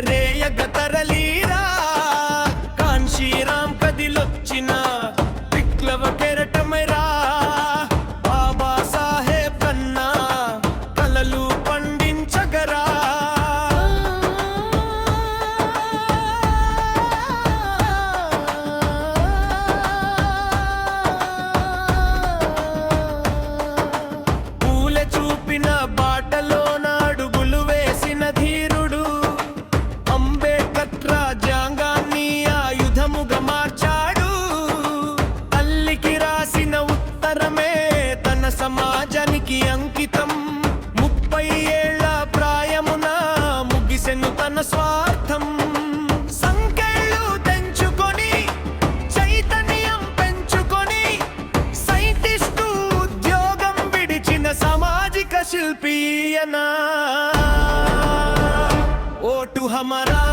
రేయగ తరలీరా కాంశీరాం కదిలొచ్చిన విప్లవ కెరటమైరా బాబా సాహెబ్ కన్నా కలలు పండించగరా పూలె చూపిన బాటలో నాడుగులు వేసిన ధీరుడు అంబేద్కర్ రాజ్యాంగాన్ని ఆయుధముగా మార్చాడు తల్లికి రాసిన ఉత్తరమే తన సమాజానికి అంకితం 30 ఏళ్ల ప్రాయమున ముగిసెను తన స్వార్థం సంకెళ్ళు తెంచుకొని చైతన్యం పెంచుకొని సైంటిస్టు ఉద్యోగం విడిచిన సామాజిక శిల్పీయనా ఓటు హమారా